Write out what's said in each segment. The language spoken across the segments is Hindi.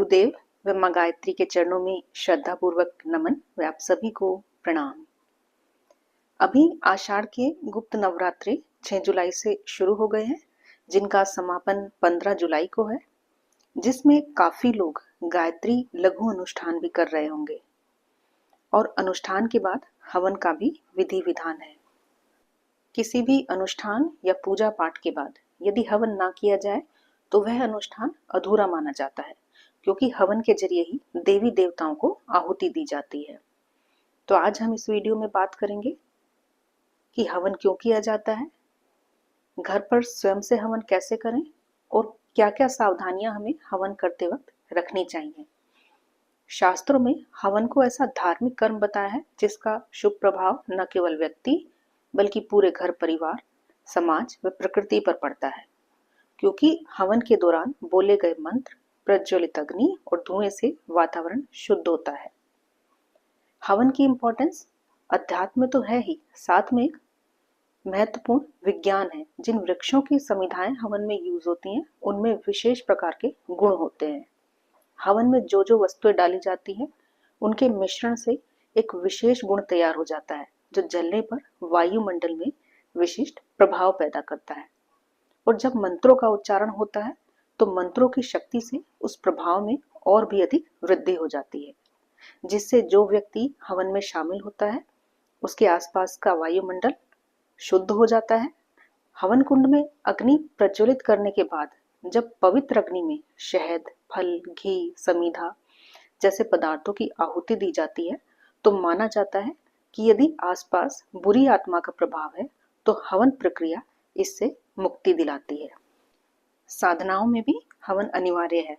गुरुदेव व माँ गायत्री के चरणों में श्रद्धापूर्वक नमन व आप सभी को प्रणाम। अभी आषाढ़ के गुप्त नवरात्रि 6 जुलाई से शुरू हो गए हैं, जिनका समापन 15 जुलाई को है, जिसमें काफी लोग गायत्री लघु अनुष्ठान भी कर रहे होंगे और अनुष्ठान के बाद हवन का भी विधि विधान है। किसी भी अनुष्ठान या पूजा पाठ के बाद यदि हवन ना किया जाए तो वह अनुष्ठान अधूरा माना जाता है, क्योंकि हवन के जरिए ही देवी देवताओं को आहुति दी जाती है। तो आज हम इस वीडियो में बात करेंगे कि हवन क्यों किया जाता है, घर पर स्वयं से हवन कैसे करें और क्या क्या सावधानियां हमें हवन करते वक्त रखनी चाहिए। शास्त्रों में हवन को ऐसा धार्मिक कर्म बताया है जिसका शुभ प्रभाव न केवल व्यक्ति बल्कि पूरे घर परिवार, समाज व प्रकृति पर पड़ता है, क्योंकि हवन के दौरान बोले गए मंत्र, प्रज्वलित अग्नि और धुएं से वातावरण शुद्ध होता है। हवन की इम्पोर्टेंस अध्यात्म तो है ही, साथ में एक महत्वपूर्ण विज्ञान है। जिन वृक्षों की समिधाएं हवन में यूज होती हैं उनमें विशेष प्रकार के गुण होते हैं। हवन में जो जो वस्तुएं डाली जाती हैं उनके मिश्रण से एक विशेष गुण तैयार हो जाता है, जो जलने पर वायुमंडल में विशिष्ट प्रभाव पैदा करता है। और जब मंत्रों का उच्चारण होता है तो मंत्रों की शक्ति से उस प्रभाव में और भी अधिक वृद्धि हो जाती है, जिससे जो व्यक्ति हवन में शामिल होता है उसके आसपास का वायुमंडल शुद्ध हो जाता है। हवन कुंड में अग्नि प्रज्वलित करने के बाद जब पवित्र अग्नि में शहद, फल, घी, समीधा जैसे पदार्थों की आहुति दी जाती है तो माना जाता है कि यदि आसपास बुरी आत्मा का प्रभाव है तो हवन प्रक्रिया इससे मुक्ति दिलाती है। साधनाओं में भी हवन अनिवार्य है।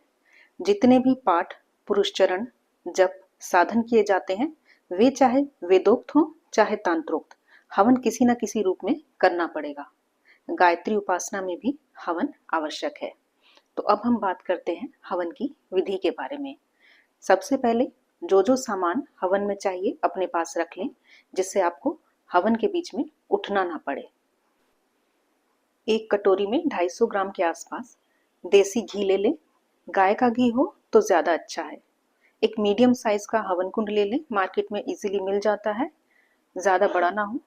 जितने भी पाठ, पुरुषचरण, जप, साधन किए जाते हैं वे चाहे वेदोक्त हो चाहे तांत्रोक्त, हवन किसी न किसी रूप में करना पड़ेगा। गायत्री उपासना में भी हवन आवश्यक है। तो अब हम बात करते हैं हवन की विधि के बारे में। सबसे पहले जो जो सामान हवन में चाहिए अपने पास रख लें, जिससे आपको हवन के बीच में उठना ना पड़े। एक कटोरी में 250 ग्राम के आसपास देसी घी ले लें। गाय का घी हो तो ज्यादा अच्छा है। एक मीडियम साइज का हवन कुंड ले लें, मार्केट में इजीली मिल जाता है, ज्यादा बड़ा ना हो,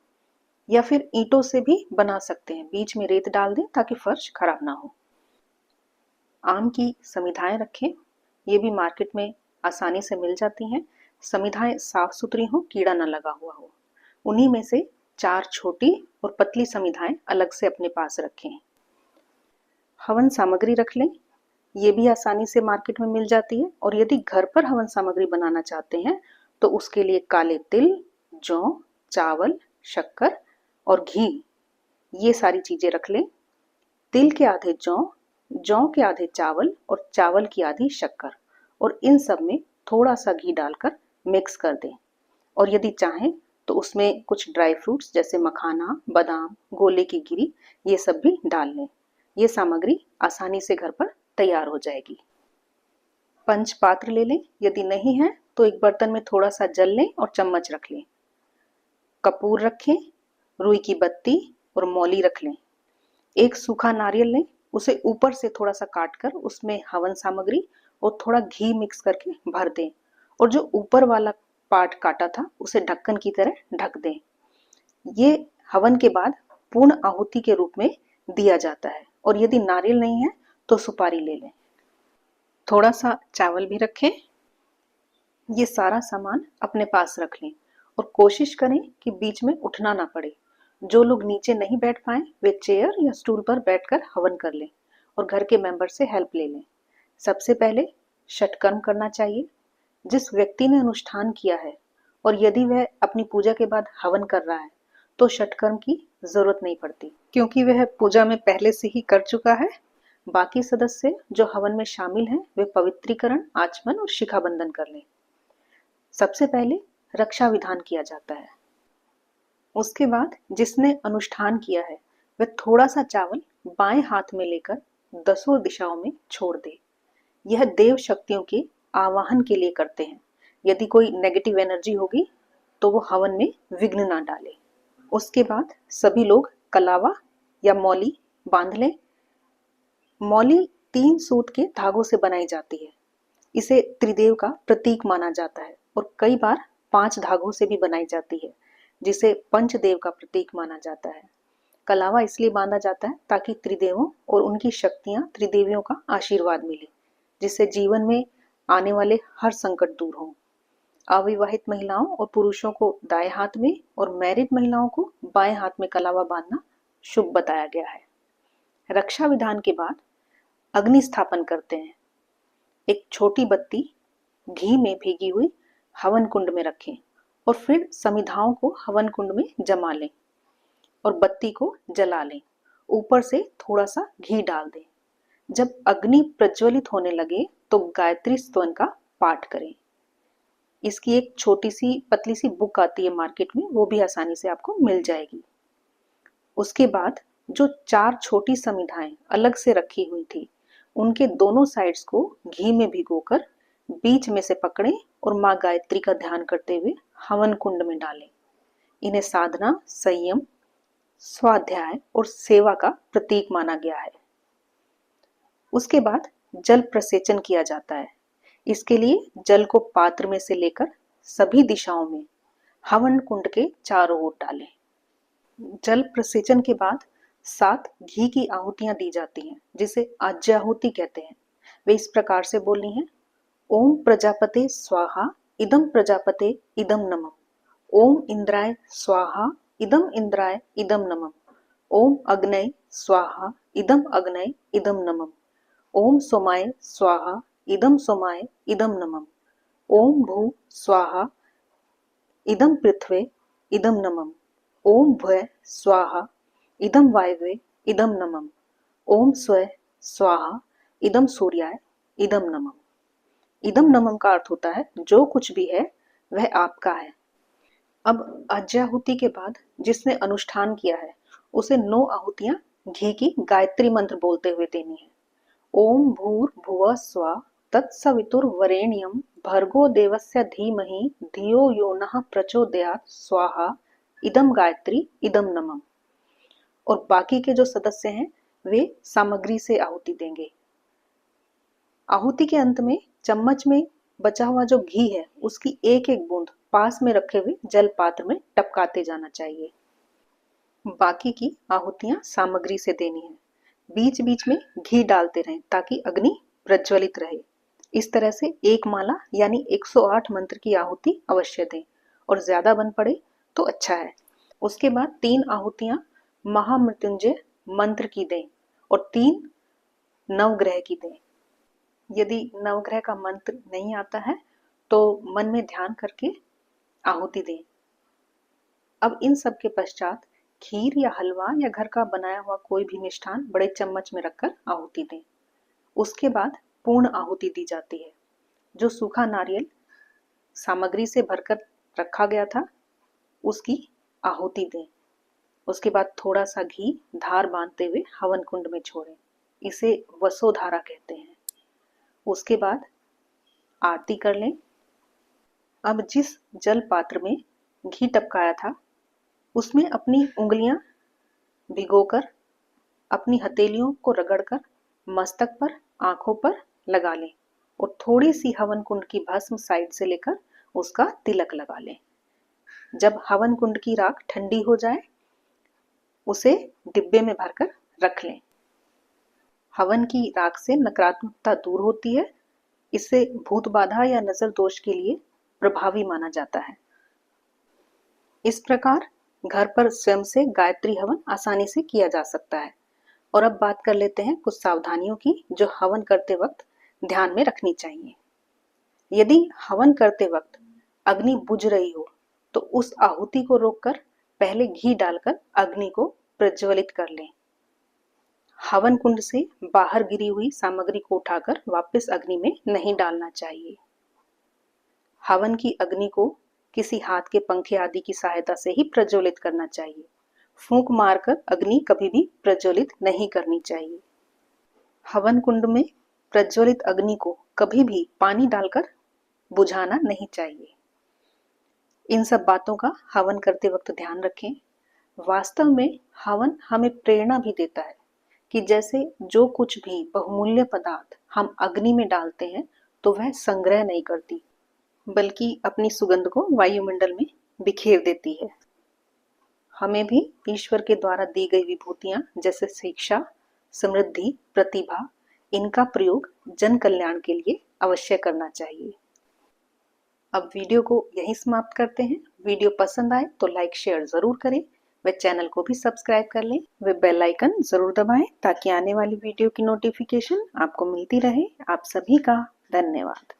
या फिर ईंटों से भी बना सकते हैं। बीच में रेत डाल दें ताकि फर्श खराब ना हो। आम की समिधाएं रखें, ये भी मार्केट में आसानी से मिल जाती हैं। समिधाएं साफ सुथरी हो, कीड़ा ना लगा हुआ हो। उन्हीं में से 4 छोटी और पतली समिधाएं अलग से अपने पास रखें। हवन सामग्री रख लें, ये भी आसानी से मार्केट में मिल जाती है। और यदि घर पर हवन सामग्री बनाना चाहते हैं तो उसके लिए काले तिल, जौ, चावल, शक्कर और घी, ये सारी चीजें रख लें। तिल के आधे जौ, जौ के आधे चावल और चावल की आधी शक्कर, और इन सब में थोड़ा सा घी डालकर मिक्स कर दें। और यदि चाहें तो उसमें कुछ ड्राई फ्रूट्स जैसे मखाना, बादाम, गोले की गिरी, ये सब भी डाल लें। ये सामग्री आसानी से घर पर तैयार हो जाएगी। पंच पात्र ले लें, यदि नहीं है तो एक बर्तन में थोड़ा सा जल लें और चम्मच रख लें। कपूर रखें, रुई की बत्ती और मौली रख लें। एक सूखा नारियल लें, उसे ऊपर से थोड़ा सा काट कर उसमें हवन सामग्री और थोड़ा घी मिक्स करके भर दें, और जो ऊपर वाला पार्ट काटा था उसे ढक्कन की तरह ढक दें। ये हवन के बाद पूर्ण आहुति के रूप में दिया जाता है। और यदि नारियल नहीं है तो सुपारी ले लें। थोड़ा सा चावल भी रखें। ये सारा सामान अपने पास रख लें और कोशिश करें कि बीच में उठना ना पड़े। जो लोग नीचे नहीं बैठ पाए वे चेयर या स्टूल पर बैठकर हवन कर लें और घर के मेंबर से हेल्प ले लें। सबसे पहले षटकर्म करना चाहिए। जिस व्यक्ति ने अनुष्ठान किया है और यदि वह अपनी पूजा के बाद हवन कर रहा है तो षटकर्म की जरूरत नहीं पड़ती, क्योंकि वह पूजा में पहले से ही कर चुका है। बाकी सदस्य जो हवन में शामिल हैं वे पवित्रीकरण, आचमन और शिखाबंधन कर लें। सबसे पहले रक्षा विधान किया जाता है। उसके बाद जिसने अनुष्ठान किया है वह थोड़ा सा चावल बाएं हाथ में लेकर 10 दिशाओं में छोड़ दे। यह देव शक्तियों के आवाहन के लिए करते हैं। यदि कोई नेगेटिव एनर्जी होगी तो वो हवन में विघ्न ना डाले। उसके बाद सभी लोग कलावा या मौली बांध लें। मौली 3 सूत के धागों से बनाई जाती है। इसे त्रिदेव का प्रतीक माना जाता है और कई बार 5 धागों से भी बनाई जाती है, जिसे पंचदेव का प्रतीक माना जाता है। कलावा इसलिए बांधा जाता है ताकि त्रिदेवों और उनकी शक्तियां त्रिदेवियों का आशीर्वाद मिले, जिससे जीवन में आने वाले हर संकट दूर हो। अविवाहित महिलाओं और पुरुषों को दाएं हाथ में और मैरिड महिलाओं को बाएं हाथ में कलावा बांधना शुभ बताया गया है। रक्षा विधान के बाद अग्नि स्थापन करते हैं। एक छोटी बत्ती घी में भीगी हुई हवन कुंड में रखें और फिर समिधाओं को हवन कुंड में जमा लें और बत्ती को जला लें। ऊपर से थोड़ा सा घी डाल दें। जब अग्नि प्रज्वलित होने लगे तो गायत्री स्तवन का पाठ करें। इसकी एक छोटी सी पतली सी बुक आती है मार्केट में, वो भी आसानी से आपको मिल जाएगी। उसके बाद जो 4 छोटी समिधाएं अलग से रखी हुई थी, उनके दोनों साइड्स को घी में भिगोकर बीच में से पकड़ें और माँ गायत्री का ध्यान करते हुए हवन कुंड में डालें। इन्हें साधना, संयम, स्वाध्याय और सेवा का प्रतीक माना गया है। उसके बाद जल प्रसेचन किया जाता है। इसके लिए जल को पात्र में से लेकर सभी दिशाओं में हवन कुंड के चारों ओर डालें। जल प्रसेचन के बाद 7 घी की आहुतियां दी जाती हैं, जिसे आज्याहुति कहते हैं। वे इस प्रकार से बोलनी है: ओम प्रजापते स्वाहा इदम प्रजापते इदम नमः। ओम इंद्राय स्वाहा इदम इंद्राय इदम नमः। ओम अग्नये स्वाहा इदम अग्नये इदम नमः। ओम सोमाय स्वाहा इदम सोमाय इदम नमः। ओम भू स्वाहा इदम पृथ्वे इदम नमः। ओम भय स्वाहा इदम वायवे इदम नमः। ओम स्व स्वाहा इदम सूर्याय इदम नमः। इदम नमः का अर्थ होता है जो कुछ भी है वह आपका है। अब आज्याहुति के बाद जिसने अनुष्ठान किया है उसे 9 आहुतियां घी की गायत्री मंत्र बोलते हुए देनी है। ओम भूर्भुवः स्वः तत्सवितुर्वरेण्यं भर्गो देवस्य धीमहि धियो यो नः प्रचोदयात् स्वाहा इदम गायत्री इदम नमः। और बाकी के जो सदस्य हैं वे सामग्री से आहुति देंगे। आहुति के अंत में चम्मच में बचा हुआ जो घी है उसकी एक एक बूंद पास में रखे हुए जल पात्र में टपकाते जाना चाहिए। बाकी की आहुतियां सामग्री से देनी है। बीच बीच में घी डालते रहें ताकि अग्नि प्रज्वलित रहे। इस तरह से एक माला यानी 108 मंत्र की आहुति अवश्य दें और ज्यादा बन पड़े तो अच्छा है। उसके बाद 3 आहुतियां महामृत्युंजय मंत्र की दें और 3 नवग्रह की दें। यदि नवग्रह का मंत्र नहीं आता है तो मन में ध्यान करके आहुति दें। अब इन सब के पश्चात खीर या हलवा या घर का बनाया हुआ कोई भी मिष्ठान बड़े चम्मच में रखकर आहुति दें। उसके बाद पूर्ण आहुति दी जाती है। जो सूखा नारियल सामग्री से भरकर रखा गया था उसकी आहुति दें। उसके बाद थोड़ा सा घी धार बांधते हुए हवन कुंड में छोड़ें। इसे वसोधारा कहते हैं। उसके बाद आरती कर लें। अब जिस जल पात्र में घी टपकाया था उसमें अपनी उंगलियां भिगोकर अपनी हथेलियों को रगड़कर मस्तक पर, आंखों पर लगा लें और थोड़ी सी हवन कुंड की भस्म साइड से लेकर उसका तिलक लगा लें। जब हवन कुंड की राख ठंडी हो जाए उसे डिब्बे में भरकर रख लें। हवन की राख से नकारात्मकता दूर होती है। इससे भूत बाधा या नजर दोष के लिए प्रभावी माना जाता है। इस प्रकार घर पर स्वयं से गायत्री हवन आसानी से किया जा सकता है। और अब बात कर लेते हैं कुछ सावधानियों की जो हवन करते वक्त ध्यान में रखनी चाहिए। यदि हवन करते वक्त अग्नि बुझ रही हो तो उस आहुति को रोककर पहले घी डालकर अग्नि को प्रज्वलित कर लें। हवन कुंड से बाहर गिरी हुई सामग्री को उठाकर वापस अग्नि में नहीं डालना चाहिए। हवन की अग्नि को किसी हाथ के पंखे आदि की सहायता से ही प्रज्वलित करना चाहिए। फूंक मारकर अग्नि कभी भी प्रज्वलित नहीं करनी चाहिए। हवन कुंड में प्रज्वलित अग्नि को कभी भी पानी डालकर बुझाना नहीं चाहिए। इन सब बातों का हवन करते वक्त ध्यान रखें। वास्तव में हवन हमें प्रेरणा भी देता है कि जैसे जो कुछ भी बहुमूल्य पदार्थ हम अग्नि में डालते हैं तो वह संग्रह नहीं करती, बल्कि अपनी सुगंध को वायुमंडल में बिखेर देती है। हमें भी ईश्वर के द्वारा दी गई विभूतियां जैसे शिक्षा, समृद्धि, प्रतिभा, इनका प्रयोग जन कल्याण के लिए अवश्य करना चाहिए। अब वीडियो को यहीं समाप्त करते हैं। वीडियो पसंद आए तो लाइक शेयर जरूर करें, व चैनल को भी सब्सक्राइब कर लें, व बेल आइकन जरूर दबाएं ताकि आने वाली वीडियो की नोटिफिकेशन आपको मिलती रहे। आप सभी का धन्यवाद।